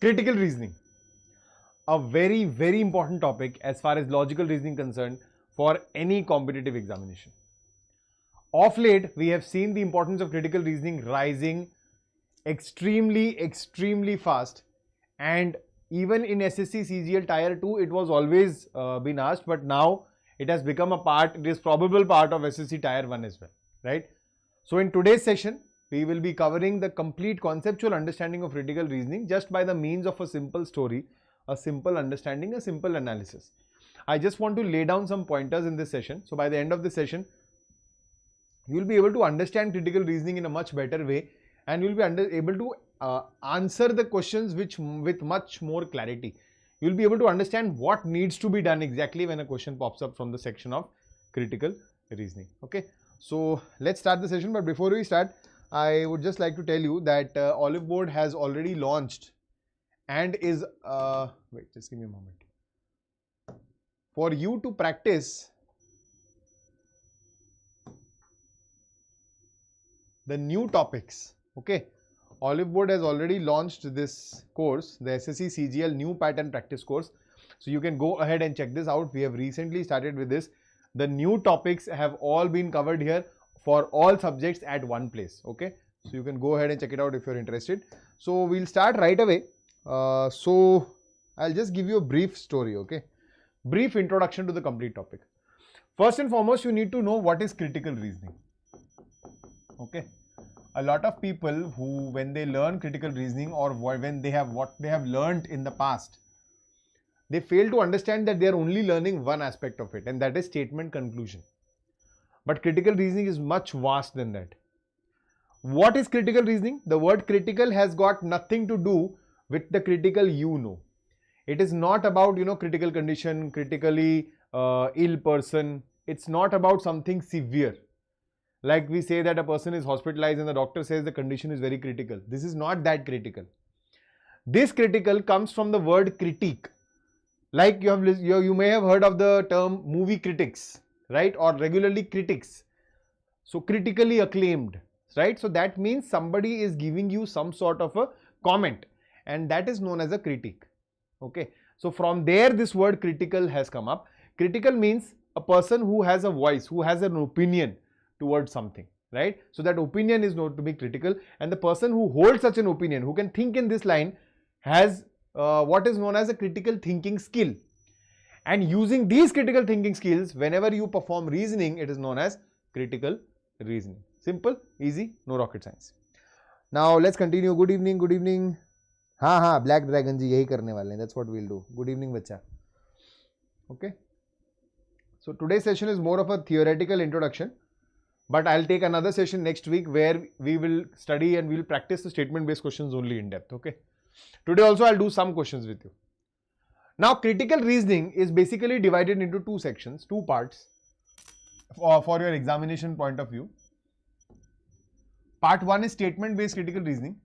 Critical reasoning, a very, very important topic as far as logical reasoning concerned for any competitive examination. Of late, we have seen the importance of critical reasoning rising extremely fast, and even in SSC CGL Tier 2, it was always been asked, but now it has become a part, it is probable part of SSC Tier 1 as well, right? So in today's session, we will be covering the complete conceptual understanding of critical reasoning just by the means of a simple story, a simple understanding, a simple analysis. I just want to lay down some pointers in this session. So by the end of this session, you will be able to understand critical reasoning in a much better way, and you will be able to answer the questions with much more clarity. You will be able to understand what needs to be done exactly when a question pops up from the section of critical reasoning. Okay, so let's start the session, but before we start, I would just like to tell you that Oliveboard has already launched and is, wait, just give me a moment. For you to practice the new topics, okay, Oliveboard has already launched this course, the SSC CGL new pattern practice course. So you can go ahead and check this out. We have recently started with this. The new topics have all been covered here for all subjects at one place, okay. So you can go ahead and check it out if you're interested. So we'll start right away. So I'll just give you a brief story, okay. Brief introduction to the complete topic. First and foremost, you need to know what is critical reasoning, okay. A lot of people who, when they learn critical reasoning or when they have what they have learned in the past, they fail to understand that they are only learning one aspect of it, and that is statement conclusion. But critical reasoning is much vast than that. What is critical reasoning? The word critical has got nothing to do with the critical you know. It is not about, critical condition, critically ill person. It's not about something severe. Like we say that a person is hospitalized and the doctor says the condition is very critical. This is not that critical. This critical comes from the word critique. Like you may have heard of the term movie critics, right? Or regularly critics. So critically acclaimed, right? So that means somebody is giving you some sort of a comment, and that is known as a critique. Okay. So from there, this word critical has come up. Critical means a person who has a voice, who has an opinion towards something, right? So that opinion is known to be critical, and the person who holds such an opinion, who can think in this line, has what is known as a critical thinking skill. And using these critical thinking skills, whenever you perform reasoning, it is known as critical reasoning. Simple, easy, no rocket science. Now let's continue. Good evening, good evening. हाँ, Black Dragon जी यही करने वाले हैं. That's what we'll do. Good evening, बच्चा. Okay. So today's session is more of a theoretical introduction, but I'll take another session next week where we will study and we'll practice the statement-based questions only in depth. Okay. Today also I'll do some questions with you. Now critical reasoning is basically divided into two sections, two parts for your examination point of view. Part 1 is statement-based critical reasoning,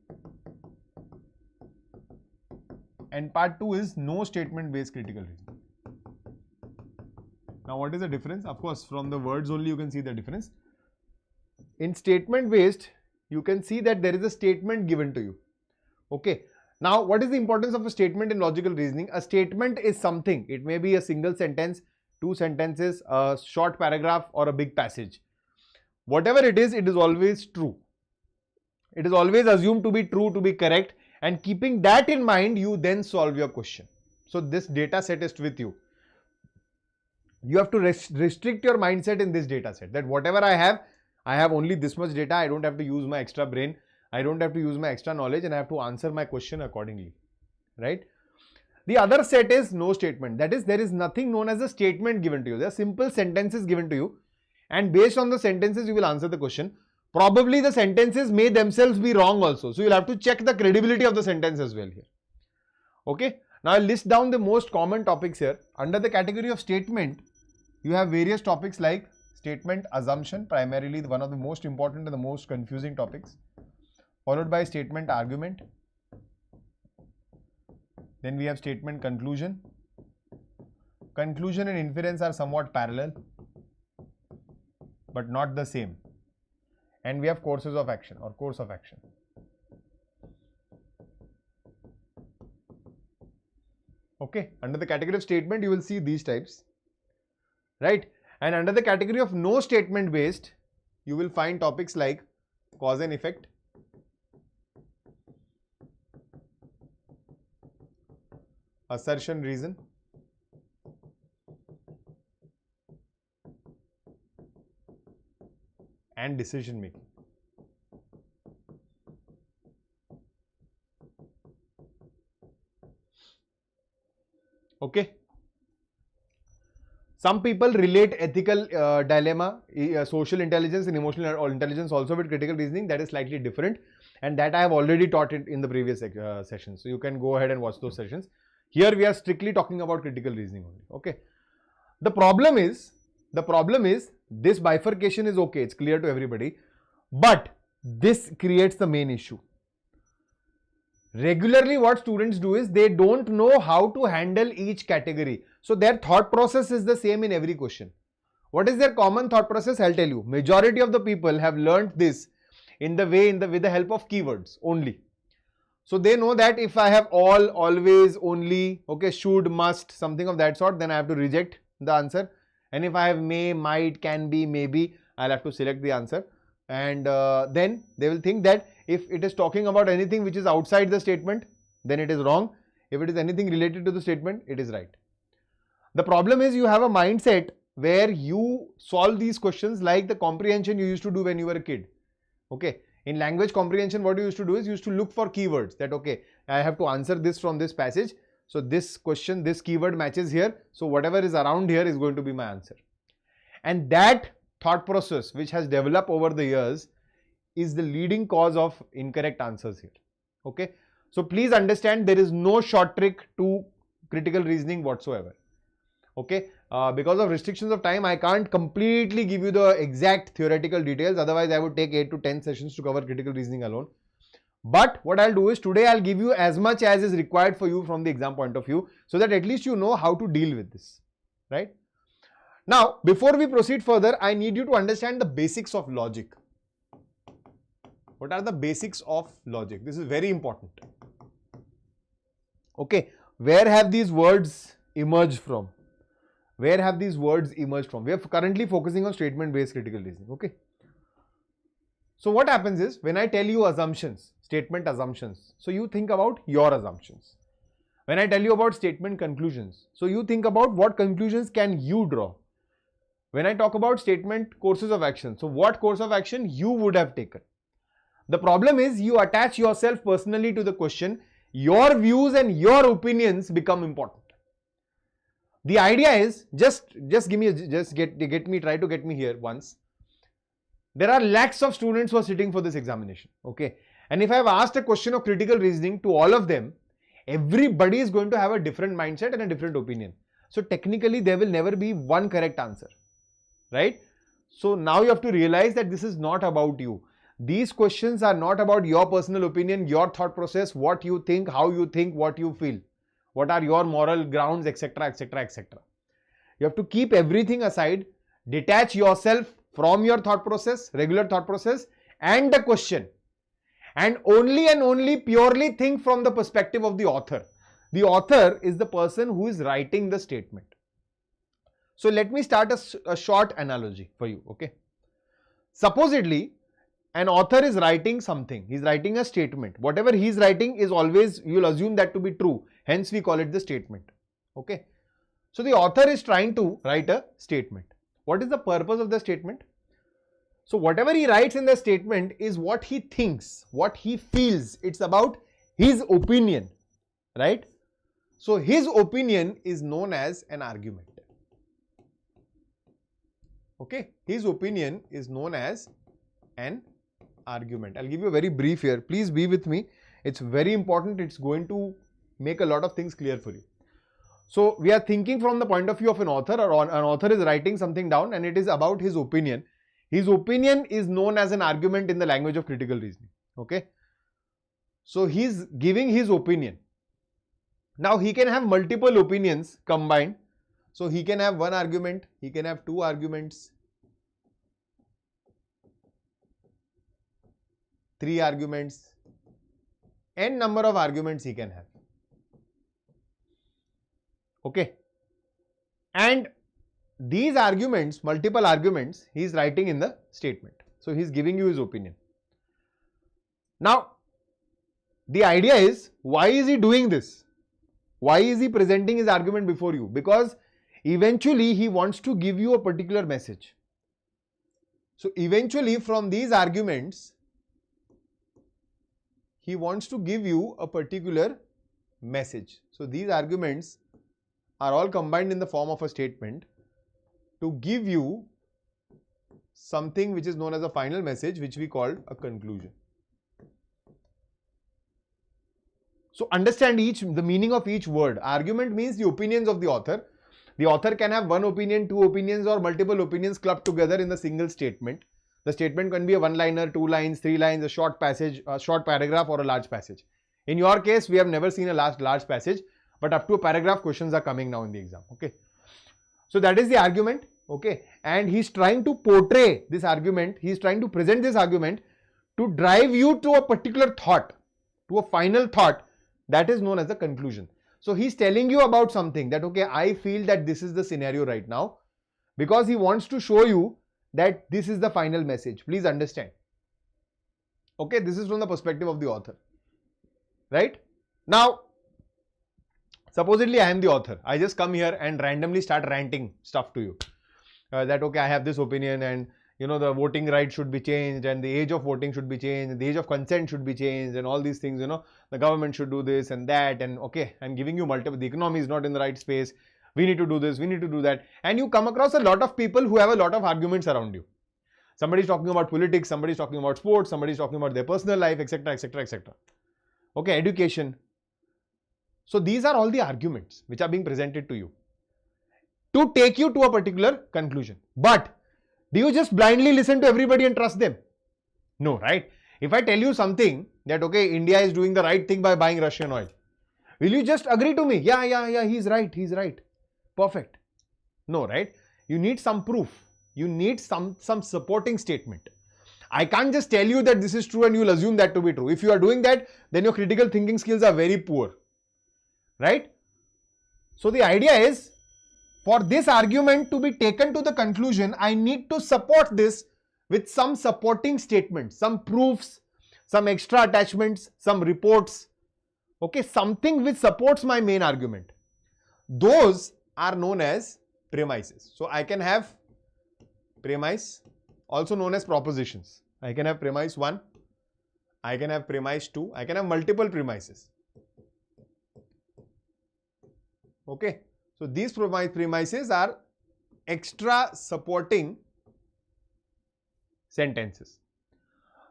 and part 2 is no statement-based critical reasoning. Now what is the difference? Of course, from the words only you can see the difference. In statement-based, you can see that there is a statement given to you. Okay. Now, what is the importance of a statement in logical reasoning? A statement is something. It may be a single sentence, two sentences, a short paragraph, or a big passage. Whatever it is always true. It is always assumed to be true, to be correct, and keeping that in mind, you then solve your question. So this data set is with you. You have to restrict your mindset in this data set, that whatever I have only this much data. I don't have to use my extra brain. I don't have to use my extra knowledge, and I have to answer my question accordingly, right? The other set is no statement. That is, there is nothing known as a statement given to you. There are simple sentences given to you, and based on the sentences, you will answer the question. Probably the sentences may themselves be wrong also. So you'll have to check the credibility of the sentence as well here. Okay. Now I'll list down the most common topics here. Under the category of statement, you have various topics like statement assumption, primarily one of the most important and the most confusing topics, followed by statement argument. Then we have statement conclusion. Conclusion and inference are somewhat parallel, but not the same. And we have courses of action or course of action. Okay, under the category of statement, you will see these types, right? And under the category of no statement based, you will find topics like cause and effect, assertion, reason, and decision making. Okay. Some people relate ethical dilemma, social intelligence and emotional intelligence also with critical reasoning. That is slightly different, and that I have already taught it in the previous sessions. So you can go ahead and watch those sessions. Here we are strictly talking about critical reasoning only. Okay. The problem is this bifurcation is okay. It's clear to everybody, but this creates the main issue. Regularly what students do is they don't know how to handle each category. So their thought process is the same in every question. What is their common thought process? I'll tell you. Majority of the people have learned this with the help of keywords only. So they know that if I have all, always, only, okay, should, must, something of that sort, then I have to reject the answer. And if I have may, might, can be, maybe, I'll have to select the answer. And then they will think that if it is talking about anything which is outside the statement, then it is wrong. If it is anything related to the statement, it is right. The problem is you have a mindset where you solve these questions like the comprehension you used to do when you were a kid. Okay. In language comprehension, what you used to do is you used to look for keywords that, okay, I have to answer this from this passage. So this question, this keyword matches here. So whatever is around here is going to be my answer. And that thought process which has developed over the years is the leading cause of incorrect answers here. Okay. So please understand there is no short trick to critical reasoning whatsoever. Okay. Because of restrictions of time, I can't completely give you the exact theoretical details. Otherwise, I would take 8 to 10 sessions to cover critical reasoning alone. But what I'll do is today I'll give you as much as is required for you from the exam point of view, so that at least you know how to deal with this, right? Now, before we proceed further, I need you to understand the basics of logic. What are the basics of logic? This is very important. Okay, where have these words emerged from? Where have these words emerged from? We are currently focusing on statement-based critical reasoning. Okay. So what happens is when I tell you assumptions, statement assumptions, so you think about your assumptions. When I tell you about statement conclusions, so you think about what conclusions can you draw. When I talk about statement courses of action, so what course of action you would have taken. The problem is you attach yourself personally to the question, your views and your opinions become important. The idea is try to get me here once. There are lakhs of students who are sitting for this examination, okay? And if I have asked a question of critical reasoning to all of them, everybody is going to have a different mindset and a different opinion. So technically there will never be one correct answer, right? So now you have to realize that this is not about you. These questions are not about your personal opinion, your thought process, what you think, how you think, what you feel. What are your moral grounds, etc., etc., etc. You have to keep everything aside, detach yourself from your thought process, regular thought process, and the question, and only purely think from the perspective of the author. The author is the person who is writing the statement. So let me start a short analogy for you, okay? Supposedly, an author is writing something, he's writing a statement. Whatever he's writing is always, you'll assume that to be true. Hence we call it the statement, okay? So the author is trying to write a statement. What is the purpose of the statement? So whatever he writes in the statement is what he thinks, what he feels. It's about his opinion, right? So his opinion is known as an argument. Okay, his opinion is known as an argument. I'll give you a very brief here. Please be with me. It's very important. It's going to make a lot of things clear for you. So we are thinking from the point of view of an author, or an author is writing something down and it is about his opinion. His opinion is known as an argument in the language of critical reasoning. Okay. So he's giving his opinion. Now he can have multiple opinions combined. So he can have one argument, he can have two arguments, three arguments, n number of arguments he can have. Okay. And these arguments, multiple arguments, he is writing in the statement. So he is giving you his opinion. Now, the idea is, why is he doing this? Why is he presenting his argument before you? Because eventually he wants to give you a particular message. So eventually from these arguments, he wants to give you a particular message. So these arguments are all combined in the form of a statement to give you something which is known as a final message, which we call a conclusion. So understand the meaning of each word. Argument means the opinions of the author. The author can have one opinion, two opinions, or multiple opinions clubbed together in the single statement. The statement can be a one-liner, 2 lines, 3 lines, a short passage, a short paragraph, or a large passage. In your case, we have never seen a large passage, but up to a paragraph questions are coming now in the exam. Okay. So that is the argument. Okay. And he's trying to portray this argument. He's trying to present this argument to drive you to a particular thought, to a final thought that is known as the conclusion. So he's telling you about something that, okay, I feel that this is the scenario right now, because he wants to show you that this is the final message. Please understand. Okay, this is from the perspective of the author. Right? Now, supposedly I am the author. I just come here and randomly start ranting stuff to you. That, okay, I have this opinion, and you know, the voting right should be changed, and the age of voting should be changed, and the age of consent should be changed, and all these things, you know, the government should do this and that, and okay, I'm giving you multiple, the economy is not in the right space, we need to do this, we need to do that, and you come across a lot of people who have a lot of arguments around you. Somebody's talking about politics, somebody's talking about sports, somebody's talking about their personal life, etc, etc, etc. Okay, education. So these are all the arguments which are being presented to you to take you to a particular conclusion. But do you just blindly listen to everybody and trust them? No, right? If I tell you something that, okay, India is doing the right thing by buying Russian oil, will you just agree to me? Yeah, he's right. Perfect. No, right? You need some proof. You need some supporting statement. I can't just tell you that this is true and you'll assume that to be true. If you are doing that, then your critical thinking skills are very poor. Right? So the idea is, for this argument to be taken to the conclusion, I need to support this with some supporting statements, some proofs, some extra attachments, some reports, okay, something which supports my main argument. Those are known as premises. So I can have premise, also known as propositions. I can have premise 1, I can have premise 2, I can have multiple premises. Okay. So these premises are extra supporting sentences.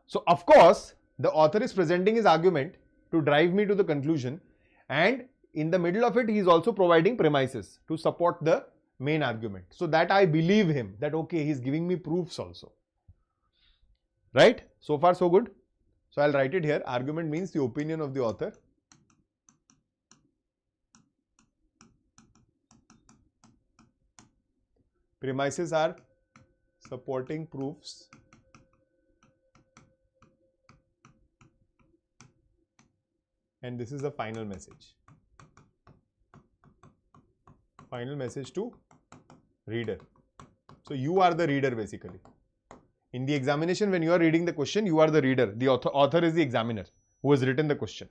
So of course, the author is presenting his argument to drive me to the conclusion, and in the middle of it, he is also providing premises to support the main argument. So that I believe him, that okay, he is giving me proofs also. Right? So far so good. So I'll write it here. Argument means the opinion of the author. Premises are supporting proofs and this is the final message. Final message to reader. So you are the reader basically. In the examination, when you are reading the question, you are the reader. The author is the examiner who has written the question.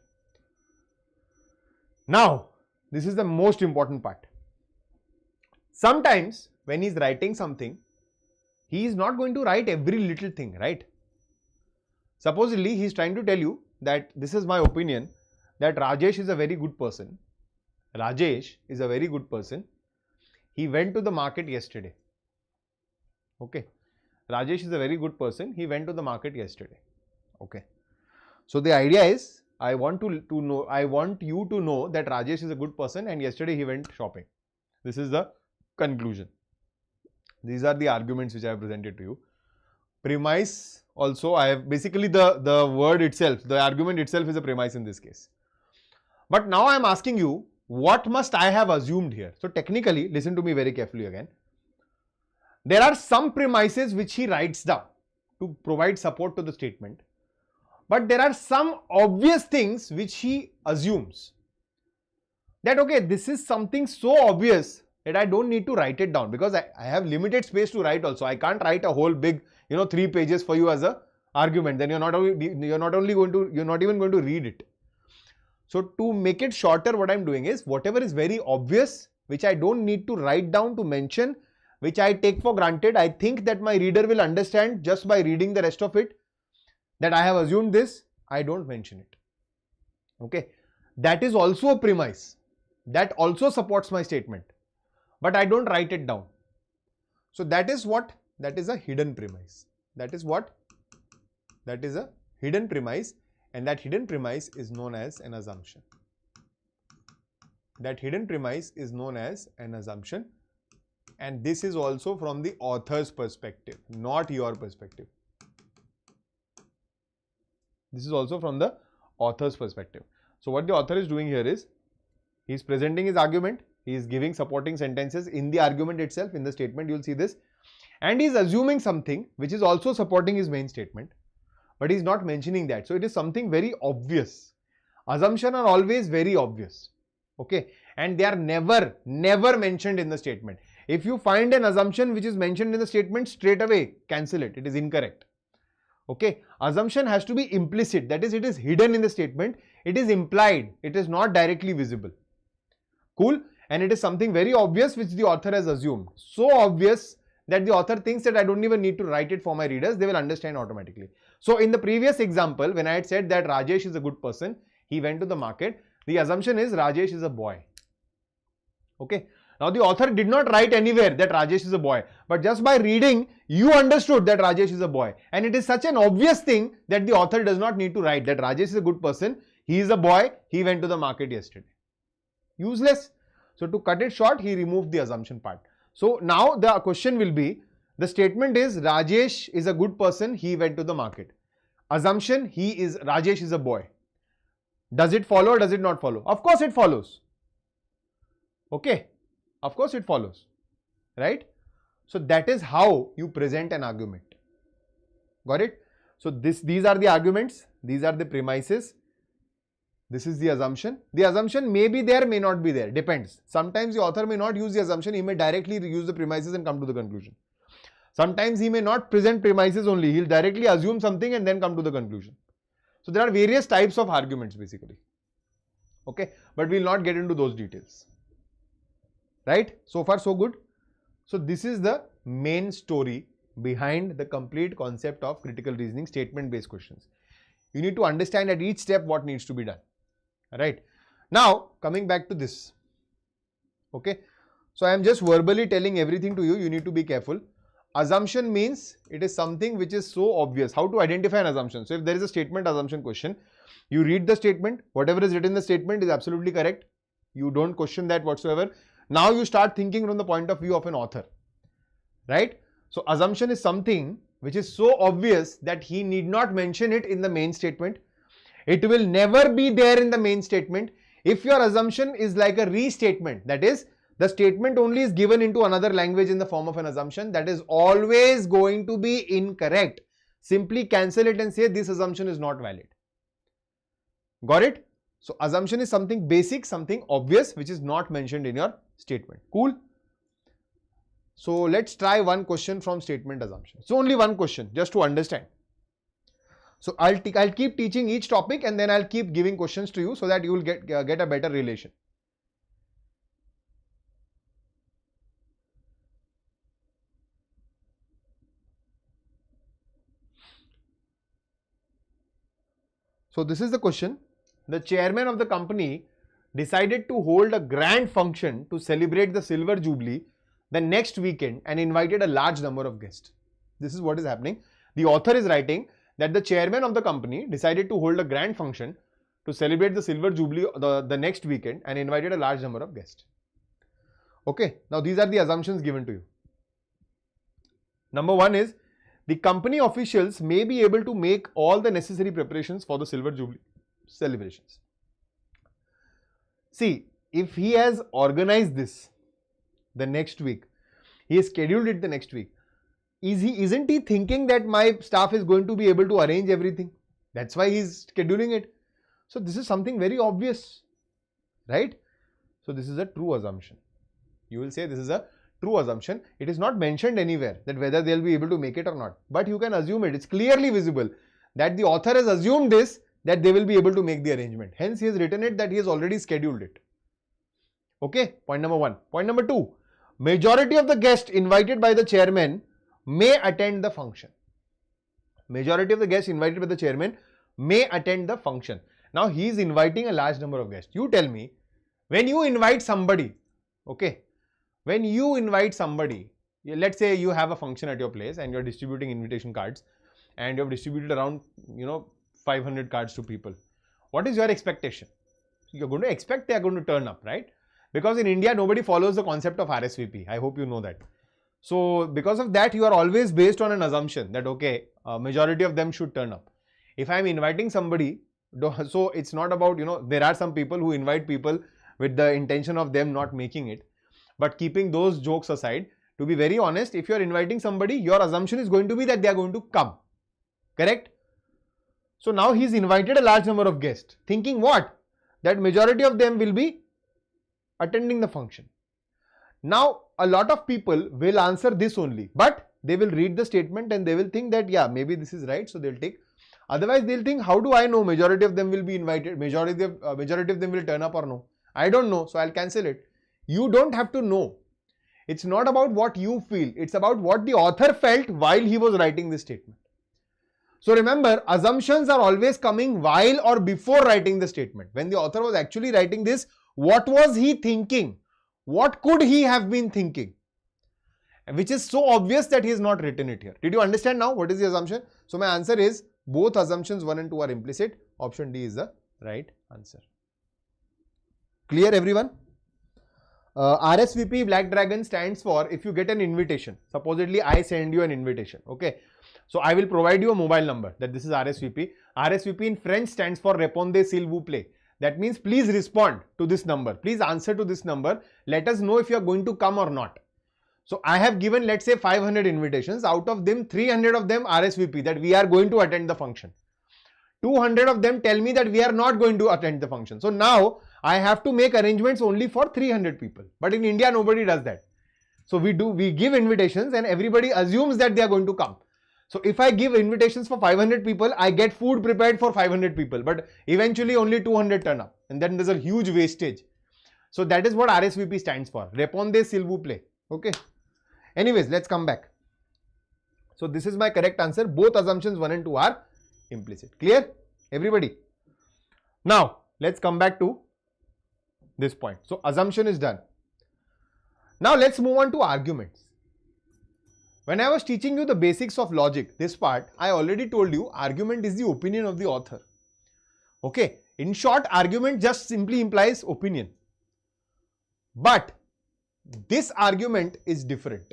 Now, this is the most important part. Sometimes when he is writing something, he is not going to write every little thing, right? Supposedly, he is trying to tell you that this is my opinion, that Rajesh is a very good person. Rajesh is a very good person. He went to the market yesterday. Okay. Rajesh is a very good person. He went to the market yesterday. Okay. So the idea is, I want you to know that Rajesh is a good person and yesterday he went shopping. This is the conclusion. These are the arguments which I have presented to you. Premise also, I have basically the word itself, the argument itself is a premise in this case. But now I am asking you, what must I have assumed here? So technically, listen to me very carefully again. There are some premises which he writes down to provide support to the statement. But there are some obvious things which he assumes. that, okay, this is something so obvious that I don't need to write it down, because I have limited space to write also. I can't write a whole big, 3 pages for you as a argument. Then you're not even going to read it. So to make it shorter, what I'm doing is, whatever is very obvious, which I don't need to write down to mention, which I take for granted, I think that my reader will understand just by reading the rest of it, that I have assumed this, I don't mention it. Okay, that is also a premise. That also supports my statement, but I don't write it down. So that is what? That is a hidden premise. That is what? That is a hidden premise, and that hidden premise is known as an assumption. That hidden premise is known as an assumption, and this is also from the author's perspective, not your perspective. This is also from the author's perspective. So what the author is doing here is, he is presenting his argument, he is giving supporting sentences in the argument itself, in the statement you will see this, and he is assuming something which is also supporting his main statement, but he is not mentioning that. So it is something very obvious. Assumptions are always very obvious, okay, and they are never mentioned in the statement. If you find an assumption which is mentioned in the statement, straight away cancel it, it is incorrect. Okay, assumption has to be implicit, that is, it is hidden in the statement, it is implied, it is not directly visible. Cool? And it is something very obvious which the author has assumed. So obvious that the author thinks that I don't even need to write it for my readers, they will understand automatically. So in the previous example, when I had said that Rajesh is a good person, he went to the market, the assumption is Rajesh is a boy. Okay. Now the author did not write anywhere that Rajesh is a boy, but just by reading, you understood that Rajesh is a boy. And it is such an obvious thing that the author does not need to write that Rajesh is a good person, he is a boy, he went to the market yesterday. Useless. So to cut it short, he removed the assumption part. So now the question will be, the statement is Rajesh is a good person, he went to the market. Assumption, Rajesh is a boy. Does it follow or does it not follow? Of course it follows. Okay. Of course it follows, right? So that is how you present an argument. Got it? So these are the arguments, these are the premises, this is the assumption. The assumption may be there, may not be there, depends. Sometimes the author may not use the assumption, he may directly use the premises and come to the conclusion. Sometimes he may not present premises only, he will directly assume something and then come to the conclusion. So there are various types of arguments basically. Okay, but we will not get into those details. Right? So far so good. So this is the main story behind the complete concept of critical reasoning statement based questions. You need to understand at each step what needs to be done. Right? Now coming back to this. Okay. So I am just verbally telling everything to you. You need to be careful. Assumption means it is something which is so obvious. How to identify an assumption? So if there is a statement assumption question, you read the statement, whatever is written in the statement is absolutely correct. You don't question that whatsoever. Now you start thinking from the point of view of an author, right? So assumption is something which is so obvious that he need not mention it in the main statement. It will never be there in the main statement. If your assumption is like a restatement, that is, the statement only is given into another language in the form of an assumption, that is always going to be incorrect. Simply cancel it and say this assumption is not valid. Got it? So assumption is something basic, something obvious which is not mentioned in your statement. Cool? So let's try one question from statement assumption. So only one question just to understand. So I'll keep teaching each topic and then I'll keep giving questions to you so that you will get a better relation. So this is the question. The chairman of the company decided to hold a grand function to celebrate the silver jubilee the next weekend and invited a large number of guests. This is what is happening. The author is writing that the chairman of the company decided to hold a grand function to celebrate the silver jubilee the next weekend and invited a large number of guests. Okay, now these are the assumptions given to you. Number one is, the company officials may be able to make all the necessary preparations for the silver jubilee celebrations. See, if he has organized this the next week, he has scheduled it the next week, isn't he thinking that my staff is going to be able to arrange everything? That's why he is scheduling it. So this is something very obvious, right? So this is a true assumption. You will say this is a true assumption. It is not mentioned anywhere that whether they'll be able to make it or not. But you can assume it. It's clearly visible that the author has assumed this, that they will be able to make the arrangement. Hence, he has written it that he has already scheduled it. Okay, point number 1. Point number 2. Majority of the guests invited by the chairman may attend the function. Majority of the guests invited by the chairman may attend the function. Now, he is inviting a large number of guests. You tell me, when you invite somebody, okay, when you invite somebody, let's say you have a function at your place and you're distributing invitation cards and you have distributed around, 500 cards to people. What is your expectation? You're going to expect they are going to turn up, right? Because in India, nobody follows the concept of RSVP. I hope you know that. So, because of that, you are always based on an assumption that, okay, majority of them should turn up. If I am inviting somebody, so it's not about, there are some people who invite people with the intention of them not making it. But keeping those jokes aside, to be very honest, if you are inviting somebody, your assumption is going to be that they are going to come. Correct? So now he's invited a large number of guests, thinking what? That majority of them will be attending the function. Now, a lot of people will answer this only, but they will read the statement and they will think that, yeah, maybe this is right, so they'll take. Otherwise, they'll think, how do I know majority of them will be invited, majority of them will turn up or no? I don't know, so I'll cancel it. You don't have to know. It's not about what you feel, it's about what the author felt while he was writing this statement. So remember, assumptions are always coming while or before writing the statement. When the author was actually writing this, what was he thinking? What could he have been thinking? Which is so obvious that he has not written it here. Did you understand now what is the assumption? So my answer is both assumptions 1 and 2 are implicit. Option D is the right answer. Clear everyone? RSVP Black Dragon stands for if you get an invitation. Supposedly I send you an invitation. Okay. So I will provide you a mobile number that this is RSVP. RSVP in French stands for Répondez s'il vous plaît. That means please respond to this number. Please answer to this number. Let us know if you are going to come or not. So I have given, let's say, 500 invitations. Out of them, 300 of them RSVP that we are going to attend the function. 200 of them tell me that we are not going to attend the function. So now I have to make arrangements only for 300 people. But in India, nobody does that. So we give invitations and everybody assumes that they are going to come. So if I give invitations for 500 people, I get food prepared for 500 people, but eventually only 200 turn up and then there's a huge wastage. So that is what RSVP stands for. Répondez s'il vous plaît. Okay. Anyways, let's come back. So this is my correct answer. Both assumptions 1 and 2 are implicit. Clear? Everybody? Now, let's come back to this point. So assumption is done. Now let's move on to arguments. When I was teaching you the basics of logic, this part, I already told you argument is the opinion of the author. Okay. In short, argument just simply implies opinion. But this argument is different.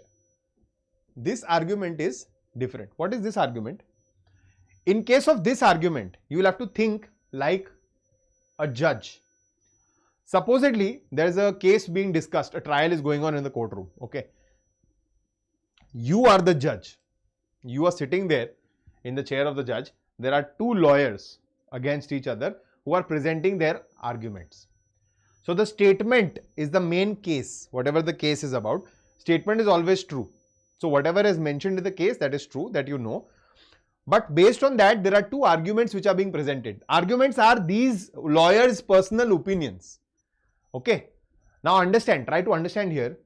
This argument is different. What is this argument? In case of this argument, you will have to think like a judge. Supposedly, there is a case being discussed, a trial is going on in the courtroom. Okay. You are the judge. You are sitting there in the chair of the judge. There are two lawyers against each other who are presenting their arguments. So the statement is the main case. Whatever the case is about, statement is always true. So whatever is mentioned in the case, that is true, that you know. But based on that, there are two arguments which are being presented. Arguments are these lawyers' personal opinions. Okay. Now understand, try to understand here.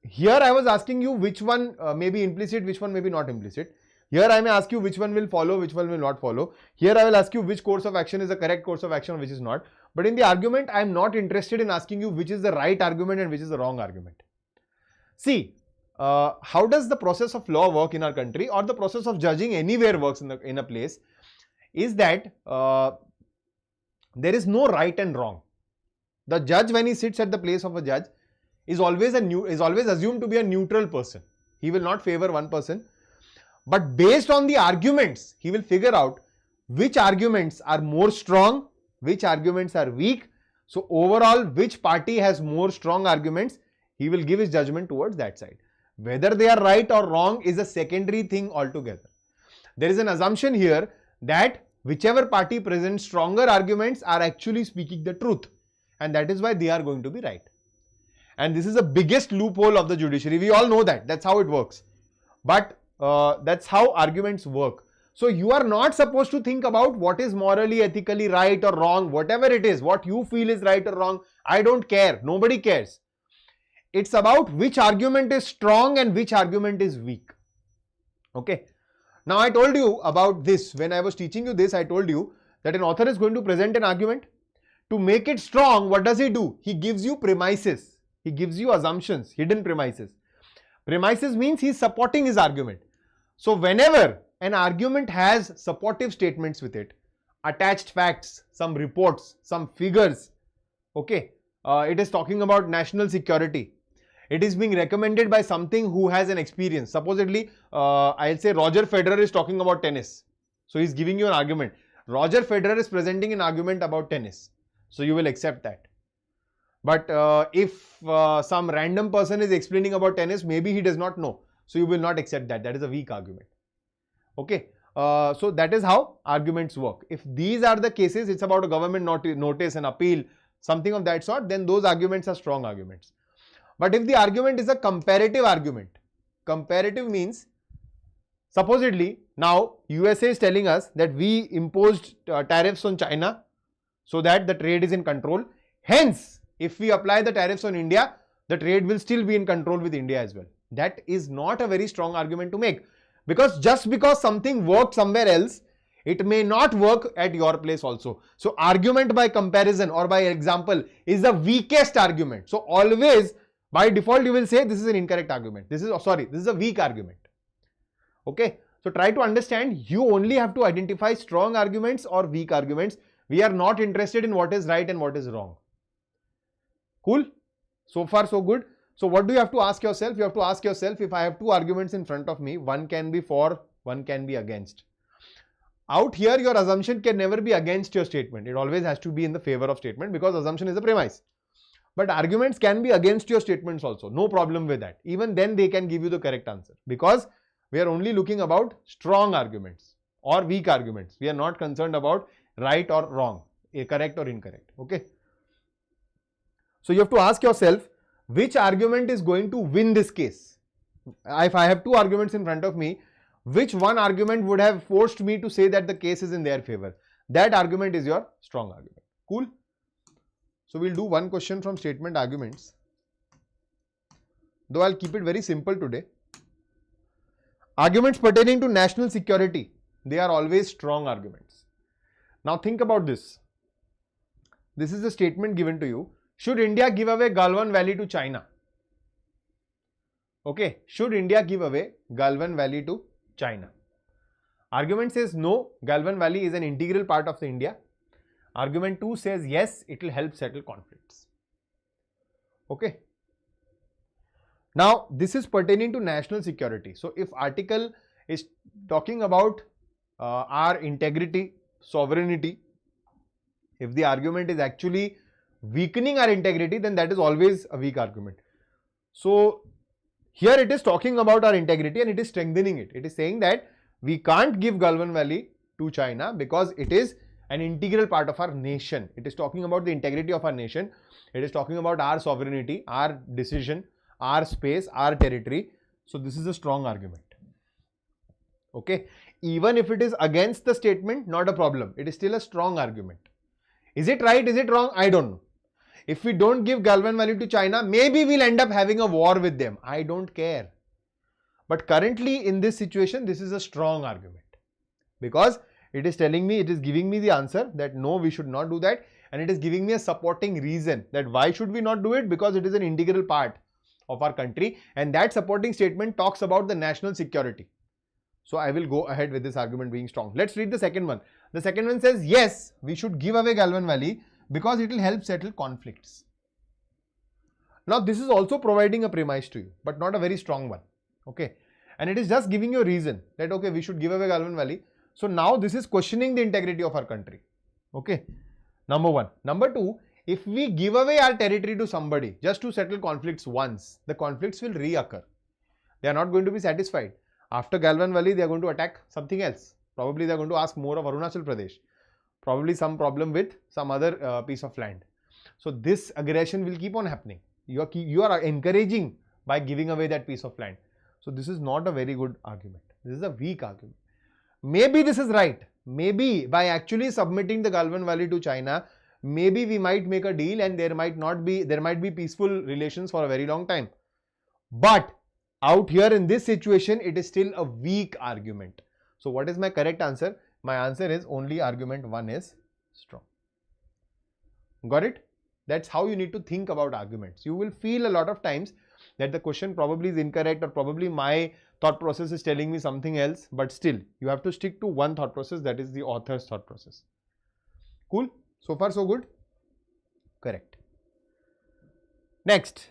Here I was asking you which one may be implicit, which one may be not implicit. Here I may ask you which one will follow, which one will not follow. Here I will ask you which course of action is the correct course of action, which is not. But in the argument, I am not interested in asking you which is the right argument and which is the wrong argument. See, how does the process of law work in our country, or the process of judging anywhere works in a place, is that there is no right and wrong. The judge, when he sits at the place of a judge, is always assumed to be a neutral person. He will not favor one person. But based on the arguments, he will figure out which arguments are more strong, which arguments are weak. So overall, which party has more strong arguments, he will give his judgment towards that side. Whether they are right or wrong is a secondary thing altogether. There is an assumption here that whichever party presents stronger arguments are actually speaking the truth. and that is why they are going to be right. And this is the biggest loophole of the judiciary. We all know that. That's how it works. But that's how arguments work. So you are not supposed to think about what is morally, ethically right or wrong, whatever it is, what you feel is right or wrong. I don't care. Nobody cares. It's about which argument is strong and which argument is weak. Okay. Now I told you about this. When I was teaching you this, I told you that an author is going to present an argument. To make it strong, what does he do? He gives you premises. He gives you assumptions, hidden premises. Premises means he is supporting his argument. So whenever an argument has supportive statements with it, attached facts, some reports, some figures, okay, it is talking about national security. It is being recommended by something who has an experience. Supposedly, I'll say Roger Federer is talking about tennis. So he's giving you an argument. Roger Federer is presenting an argument about tennis. So you will accept that. But if some random person is explaining about tennis, maybe he does not know. So you will not accept that. That is a weak argument. Okay. So that is how arguments work. If these are the cases, it's about a government notice, an appeal, something of that sort, then those arguments are strong arguments. But if the argument is a comparative argument, comparative means supposedly now USA is telling us that we imposed tariffs on China so that the trade is in control. Hence, if we apply the tariffs on India, the trade will still be in control with India as well. That is not a very strong argument to make, because just because something worked somewhere else, it may not work at your place also. So argument by comparison or by example is the weakest argument. So always by default you will say this is an incorrect argument. This is a weak argument. Okay. So try to understand, you only have to identify strong arguments or weak arguments. We are not interested in what is right and what is wrong. Cool? So far so good. So what do you have to ask yourself? You have to ask yourself, if I have two arguments in front of me, one can be for, one can be against. Out here your assumption can never be against your statement. It always has to be in the favor of statement, because assumption is a premise. But arguments can be against your statements also. No problem with that. Even then they can give you the correct answer, because we are only looking about strong arguments or weak arguments. We are not concerned about right or wrong, correct or incorrect. Okay. So you have to ask yourself, which argument is going to win this case? If I have two arguments in front of me, which one argument would have forced me to say that the case is in their favor? That argument is your strong argument. Cool? So we'll do one question from statement arguments. Though I'll keep it very simple today. Arguments pertaining to national security, they are always strong arguments. Now think about this. This is a statement given to you. Should India give away Galwan Valley to China? Okay. Should India give away Galwan Valley to China? Argument says no, Galwan Valley is an integral part of the India. Argument 2 says yes, it will help settle conflicts. Okay. Now this is pertaining to national security. So if article is talking about our integrity, sovereignty, if the argument is actually weakening our integrity, then that is always a weak argument. So here it is talking about our integrity and it is strengthening it. It is saying that we can't give Galwan Valley to China because it is an integral part of our nation. It is talking about the integrity of our nation. It is talking about our sovereignty, our decision, our space, our territory. So this is a strong argument. Okay. Even if it is against the statement, not a problem. It is still a strong argument. Is it right? Is it wrong? I don't know. If we don't give Galwan Valley to China, maybe we'll end up having a war with them. I don't care. But currently in this situation, this is a strong argument, because it is telling me, it is giving me the answer that no, we should not do that. And it is giving me a supporting reason that why should we not do it? Because it is an integral part of our country. And that supporting statement talks about the national security. So I will go ahead with this argument being strong. Let's read the second one. The second one says, yes, we should give away Galwan Valley because it will help settle conflicts. Now this is also providing a premise to you, but not a very strong one. Okay. And it is just giving you a reason that, okay, we should give away Galwan Valley. So now this is questioning the integrity of our country. Okay. Number one. Number two, if we give away our territory to somebody just to settle conflicts once, the conflicts will reoccur. They are not going to be satisfied. After Galwan Valley, they are going to attack something else. Probably they are going to ask more of Arunachal Pradesh. Probably some problem with some other piece of land. So this aggression will keep on happening. You are encouraging by giving away that piece of land. So this is not a very good argument. This is a weak argument. Maybe this is right. Maybe by actually submitting the Galvan Valley to China, maybe we might make a deal and there might be peaceful relations for a very long time. But out here in this situation, it is still a weak argument. So what is my correct answer? My answer is only argument 1 is strong. Got it? That's how you need to think about arguments. You will feel a lot of times that the question probably is incorrect, or probably my thought process is telling me something else, but still you have to stick to one thought process, that is the author's thought process. Cool? So far so good? Correct. Next.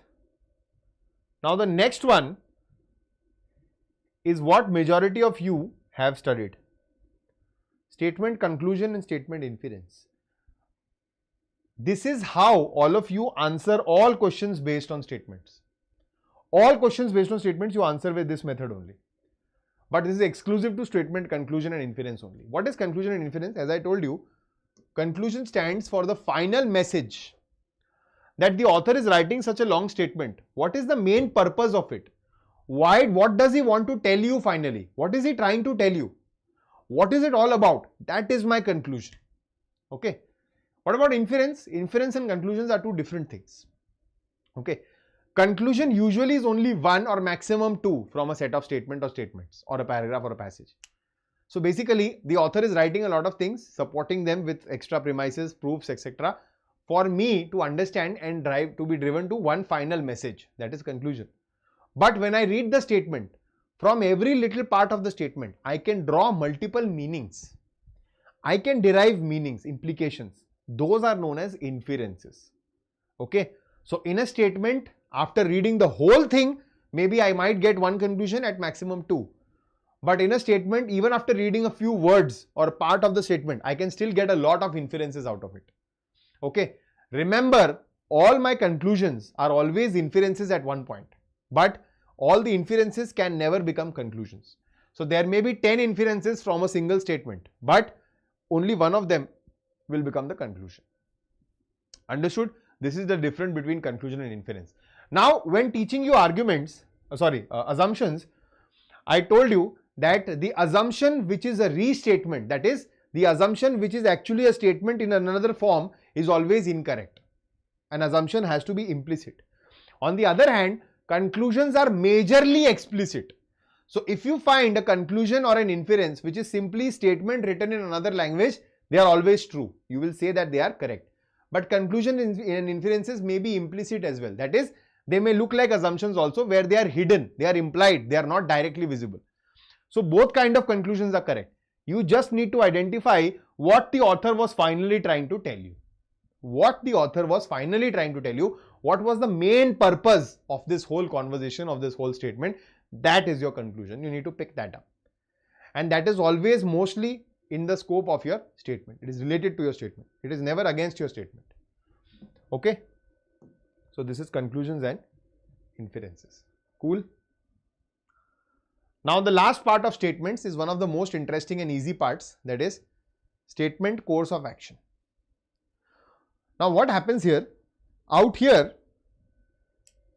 Now the next one is what majority of you have studied. Statement conclusion and statement inference. This is how all of you answer all questions based on statements. All questions based on statements you answer with this method only. But this is exclusive to statement conclusion and inference only. What is conclusion and inference? As I told you, conclusion stands for the final message that the author is writing such a long statement. What is the main purpose of it? Why? What does he want to tell you finally? What is he trying to tell you? What is it all about? That is my conclusion. Okay. What about inference? Inference and conclusions are two different things. Okay. Conclusion usually is only one or maximum two from a set of statement or statements, or a paragraph or a passage. So basically the author is writing a lot of things, supporting them with extra premises, proofs, etc. for me to understand and to be driven to one final message, that is conclusion. But when I read the statement, from every little part of the statement, I can draw multiple meanings. I can derive meanings, implications. Those are known as inferences. Okay. So in a statement, after reading the whole thing, maybe I might get one conclusion, at maximum two. But in a statement, even after reading a few words or part of the statement, I can still get a lot of inferences out of it. Okay. Remember, all my conclusions are always inferences at one point, but all the inferences can never become conclusions. So there may be 10 inferences from a single statement, but only one of them will become the conclusion. Understood? This is the difference between conclusion and inference. Now, when teaching you assumptions, I told you that the assumption which is a restatement, that is the assumption which is actually a statement in another form, is always incorrect. An assumption has to be implicit. On the other hand, conclusions are majorly explicit. So if you find a conclusion or an inference which is simply statement written in another language, they are always true. You will say that they are correct. But conclusion and inferences may be implicit as well. That is, they may look like assumptions also, where they are hidden, they are implied, they are not directly visible. So both kind of conclusions are correct. You just need to identify what the author was finally trying to tell you. What the author was finally trying to tell you, what was the main purpose of this whole conversation, of this whole statement, that is your conclusion. You need to pick that up. And that is always mostly in the scope of your statement. It is related to your statement. It is never against your statement. Okay. So this is conclusions and inferences. Cool. Now the last part of statements is one of the most interesting and easy parts, that is statement course of action. Now what happens here? Out here,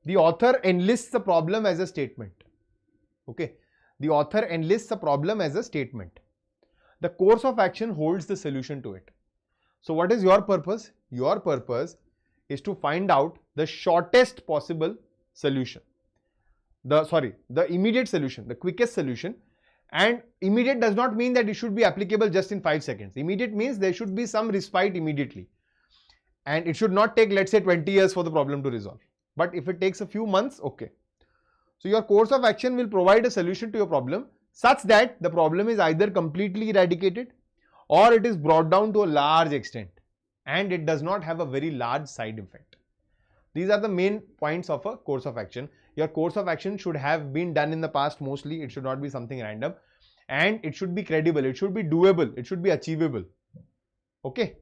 the author enlists the problem as a statement. Okay. The author enlists the problem as a statement. The course of action holds the solution to it. So what is your purpose? Your purpose is to find out the shortest possible solution. The immediate solution, the quickest solution. And immediate does not mean that it should be applicable just in 5 seconds. Immediate means there should be some respite immediately. And it should not take, let's say, 20 years for the problem to resolve. But if it takes a few months, okay. So your course of action will provide a solution to your problem such that the problem is either completely eradicated or it is brought down to a large extent and it does not have a very large side effect. These are the main points of a course of action. Your course of action should have been done in the past mostly. It should not be something random, and it should be credible. It should be doable. It should be achievable. Okay.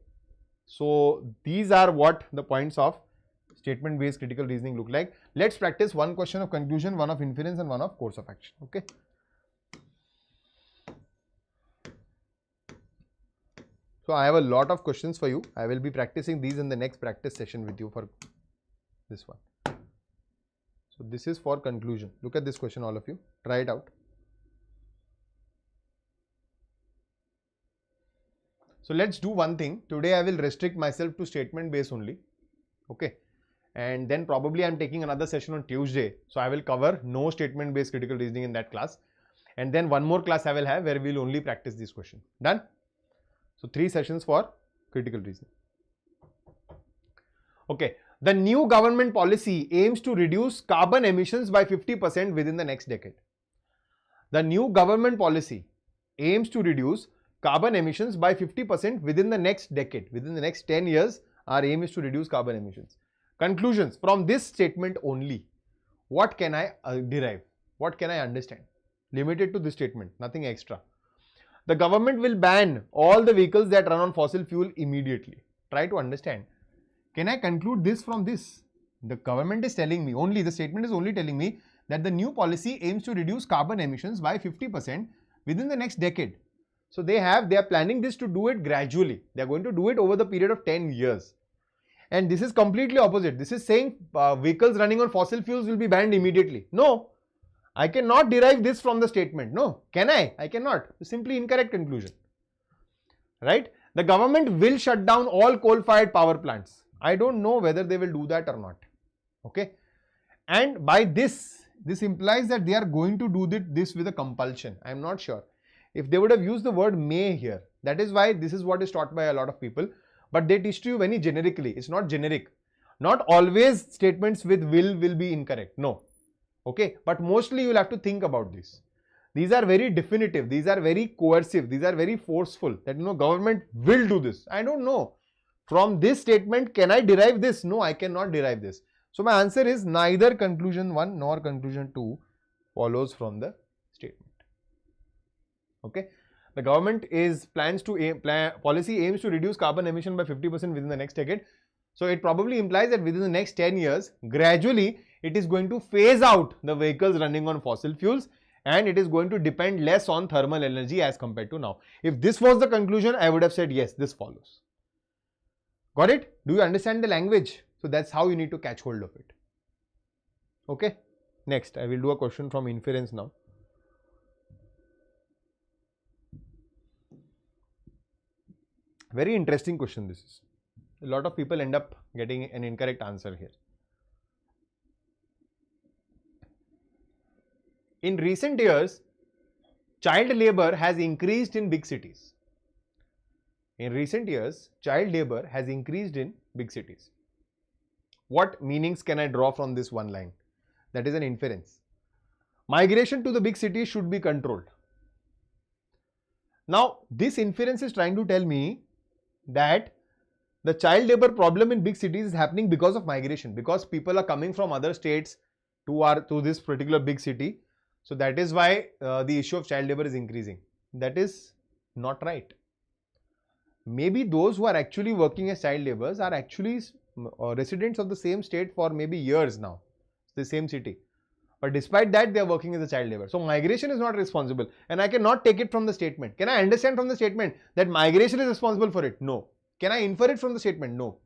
So these are what the points of statement based critical reasoning look like. Let's practice one question of conclusion, one of inference, and one of course of action. Okay. So I have a lot of questions for you. I will be practicing these in the next practice session with you for this one. So this is for conclusion. Look at this question, all of you. Try it out. So let's do one thing. Today I will restrict myself to statement based only. Okay. And then probably I'm taking another session on Tuesday. So I will cover no statement based critical reasoning in that class. And then one more class I will have where we will only practice this question. Done? So 3 sessions for critical reasoning. Okay. The new government policy aims to reduce carbon emissions by 50% within the next decade. The new government policy aims to reduce carbon emissions by 50% within the next decade. Within the next 10 years, our aim is to reduce carbon emissions. Conclusions from this statement only. What can I derive? What can I understand? Limited to this statement, nothing extra. The government will ban all the vehicles that run on fossil fuel immediately. Try to understand. Can I conclude this from this? The government is telling me only, the statement is only telling me that the new policy aims to reduce carbon emissions by 50% within the next decade. So they are planning this to do it gradually. They are going to do it over the period of 10 years. And this is completely opposite. This is saying vehicles running on fossil fuels will be banned immediately. No, I cannot derive this from the statement. No, can I? I cannot. Simply incorrect conclusion. Right? The government will shut down all coal-fired power plants. I don't know whether they will do that or not. Okay. And by this implies that they are going to do this with a compulsion. I am not sure. If they would have used the word may here, that is why this is what is taught by a lot of people. But they teach to you very generically. It's not generic. Not always statements with will be incorrect. No. Okay. But mostly you will have to think about this. These are very definitive. These are very coercive. These are very forceful. That government will do this. I don't know. From this statement, can I derive this? No, I cannot derive this. So my answer is neither conclusion 1 nor conclusion 2 follows from the statement. Okay. The government policy aims to reduce carbon emission by 50% within the next decade. So it probably implies that within the next 10 years, gradually it is going to phase out the vehicles running on fossil fuels and it is going to depend less on thermal energy as compared to now. If this was the conclusion, I would have said yes, this follows. Got it? Do you understand the language? So that's how you need to catch hold of it. Okay. Next, I will do a question from inference now. Very interesting question this is. A lot of people end up getting an incorrect answer here. In recent years, child labor has increased in big cities. In recent years, child labor has increased in big cities. What meanings can I draw from this one line? That is an inference. Migration to the big cities should be controlled. Now, this inference is trying to tell me that the child labor problem in big cities is happening because of migration, because people are coming from other states to this particular big city. So that is why the issue of child labor is increasing. That is not right. Maybe those who are actually working as child laborers are actually residents of the same state for maybe years now, the same city. But despite that, they are working as a child labor. So migration is not responsible, and I cannot take it from the statement. Can I understand from the statement that migration is responsible for it? No. Can I infer it from the statement? No.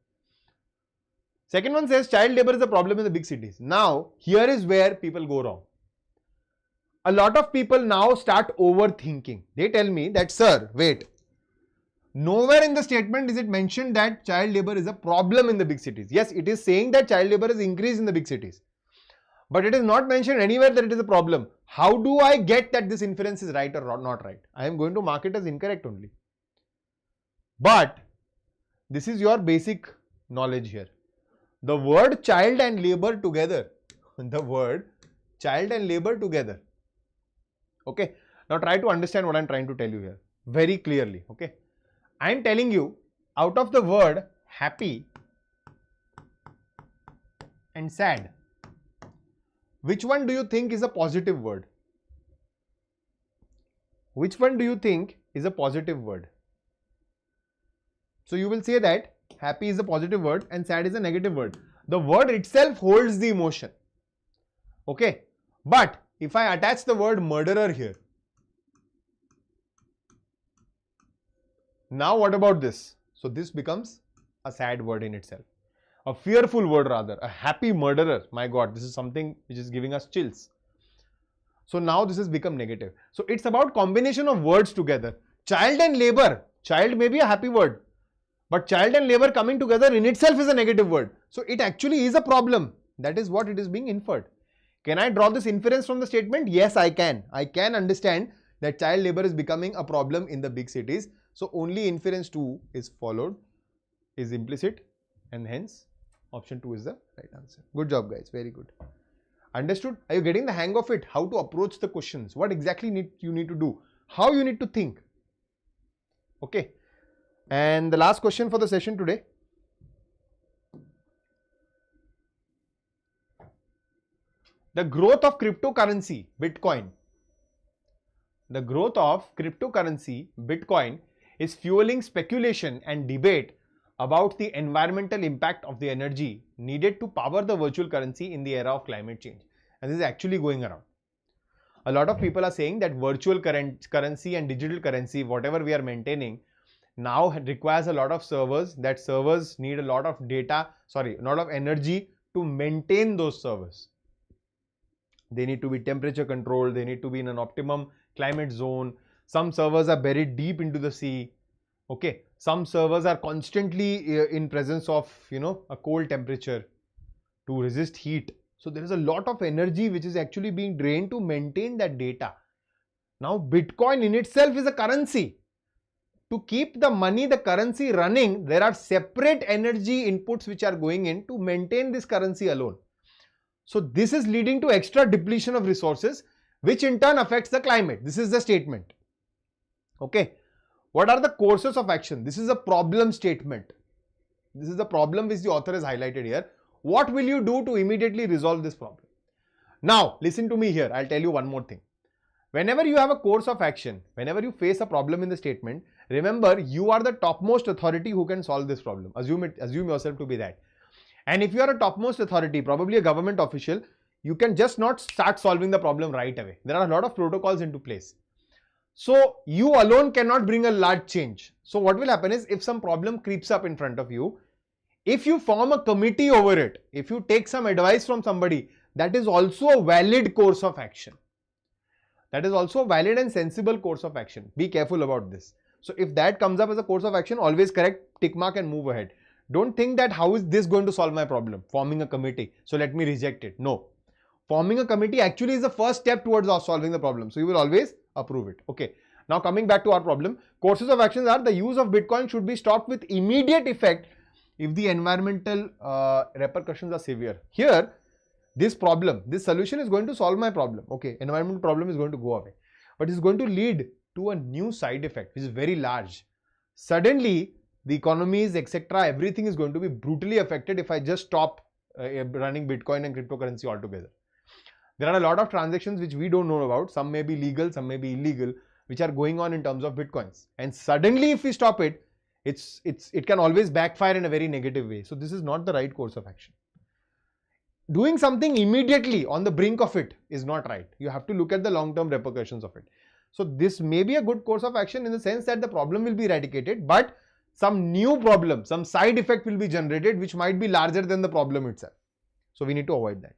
Second one says child labor is a problem in the big cities. Now, here is where people go wrong. A lot of people now start overthinking. They tell me that, sir, wait. Nowhere in the statement is it mentioned that child labor is a problem in the big cities. Yes, it is saying that child labor is increased in the big cities. But it is not mentioned anywhere that it is a problem. How do I get that this inference is right or not right? I am going to mark it as incorrect only. But this is your basic knowledge here. The word child and labor together. The word child and labor together. Okay. Now try to understand what I am trying to tell you here very clearly. Okay. I am telling you, out of the word happy and sad, which one do you think is a positive word? Which one do you think is a positive word? So you will say that happy is a positive word and sad is a negative word. The word itself holds the emotion. Okay. But if I attach the word murderer here, Now what about this? So this becomes a sad word in itself. A fearful word rather. A happy murderer. My God, this is something which is giving us chills. So now this has become negative. So it's about combination of words together. Child and labor. Child may be a happy word, but child and labor coming together in itself is a negative word. So it actually is a problem. That is what it is being inferred. Can I draw this inference from the statement? Yes, I can. I can understand that child labor is becoming a problem in the big cities. So only inference 2 is followed, is implicit, and hence option 2 is the right answer. Good job, guys. Very good. Understood? Are you getting the hang of it? How to approach the questions? What exactly you need to do? How you need to think? Okay. And the last question for the session today. The growth of cryptocurrency, Bitcoin. The growth of cryptocurrency, Bitcoin, is fueling speculation and debate about the environmental impact of the energy needed to power the virtual currency in the era of climate change. And this is actually going around. A lot of people are saying that virtual currency and digital currency, whatever we are maintaining, now requires a lot of servers. That servers need a lot of energy to maintain those servers. They need to be temperature controlled. They need to be in an optimum climate zone. Some servers are buried deep into the sea. Okay. Some servers are constantly in presence of, a cold temperature to resist heat. So there is a lot of energy which is actually being drained to maintain that data. Now Bitcoin in itself is a currency. To keep the money, the currency running, there are separate energy inputs which are going in to maintain this currency alone. So this is leading to extra depletion of resources, which in turn affects the climate. This is the statement. Okay. What are the courses of action? This is a problem statement. This is the problem which the author has highlighted here. What will you do to immediately resolve this problem? Now, listen to me here. I'll tell you one more thing. Whenever you have a course of action, whenever you face a problem in the statement, remember you are the topmost authority who can solve this problem. Assume yourself to be that. And if you are a topmost authority, probably a government official, you can just not start solving the problem right away. There are a lot of protocols into place. So you alone cannot bring a large change. So what will happen is, if some problem creeps up in front of you, if you form a committee over it, if you take some advice from somebody, that is also a valid course of action. That is also a valid and sensible course of action. Be careful about this. So if that comes up as a course of action, always correct, tick mark and move ahead. Don't think that how is this going to solve my problem? Forming a committee, so let me reject it. No. Forming a committee actually is the first step towards solving the problem. So you will always approve it. Okay. Now coming back to our problem, courses of actions are: the use of Bitcoin should be stopped with immediate effect if the environmental repercussions are severe. Here, this solution is going to solve my problem. Okay. Environmental problem is going to go away, but it's going to lead to a new side effect, which is very large. Suddenly, the economies, etc., everything is going to be brutally affected if I just stop running Bitcoin and cryptocurrency altogether. There are a lot of transactions which we don't know about. Some may be legal, some may be illegal, which are going on in terms of Bitcoins. And suddenly, if we stop it, it can always backfire in a very negative way. So this is not the right course of action. Doing something immediately on the brink of it is not right. You have to look at the long-term repercussions of it. So this may be a good course of action in the sense that the problem will be eradicated, but some new problem, some side effect will be generated which might be larger than the problem itself. So we need to avoid that.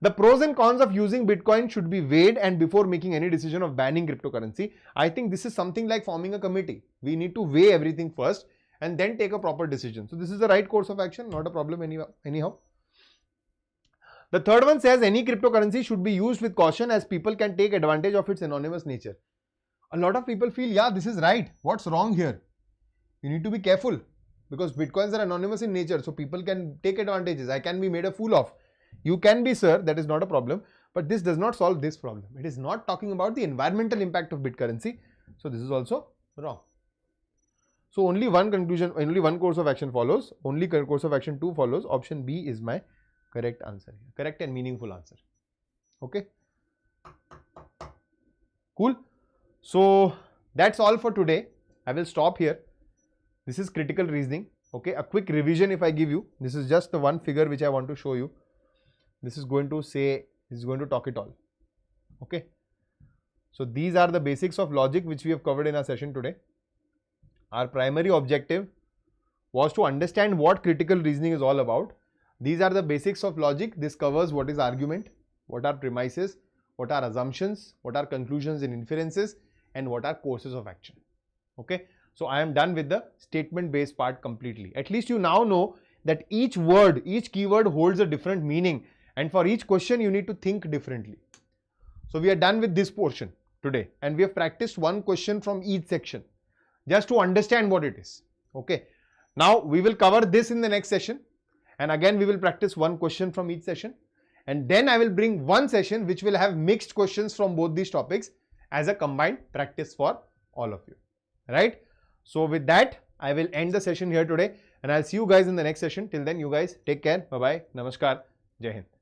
The pros and cons of using Bitcoin should be weighed, and before making any decision of banning cryptocurrency, I think this is something like forming a committee. We need to weigh everything first and then take a proper decision. So this is the right course of action, not a problem anyhow. The third one says any cryptocurrency should be used with caution as people can take advantage of its anonymous nature. A lot of people feel, yeah, this is right. What's wrong here? You need to be careful because Bitcoins are anonymous in nature. So people can take advantages. I can be made a fool of. You can be, sir. That is not a problem. But this does not solve this problem. It is not talking about the environmental impact of Bitcurrency. So this is also wrong. So only one conclusion, only one course of action follows. Only course of action 2 follows. Option B is my correct answer here. Correct and meaningful answer. Okay. Cool. So that's all for today. I will stop here. This is critical reasoning. Okay. A quick revision if I give you. This is just the one figure which I want to show you. This is going to say, this is going to talk it all. Okay. So these are the basics of logic which we have covered in our session today. Our primary objective was to understand what critical reasoning is all about. These are the basics of logic. This covers what is argument, what are premises, what are assumptions, what are conclusions in inferences, and what are courses of action. Okay. So I am done with the statement based part completely. At least you now know that each word, each keyword holds a different meaning, and for each question you need to think differently. So we are done with this portion today, and we have practiced one question from each section just to understand what it is. Okay. Now we will cover this in the next session, and again we will practice one question from each session, and then I will bring one session which will have mixed questions from both these topics as a combined practice for all of you. Right? So with that, I will end the session here today, and I'll see you guys in the next session. Till then, you guys take care. Bye bye. Namaskar. Jai Hind.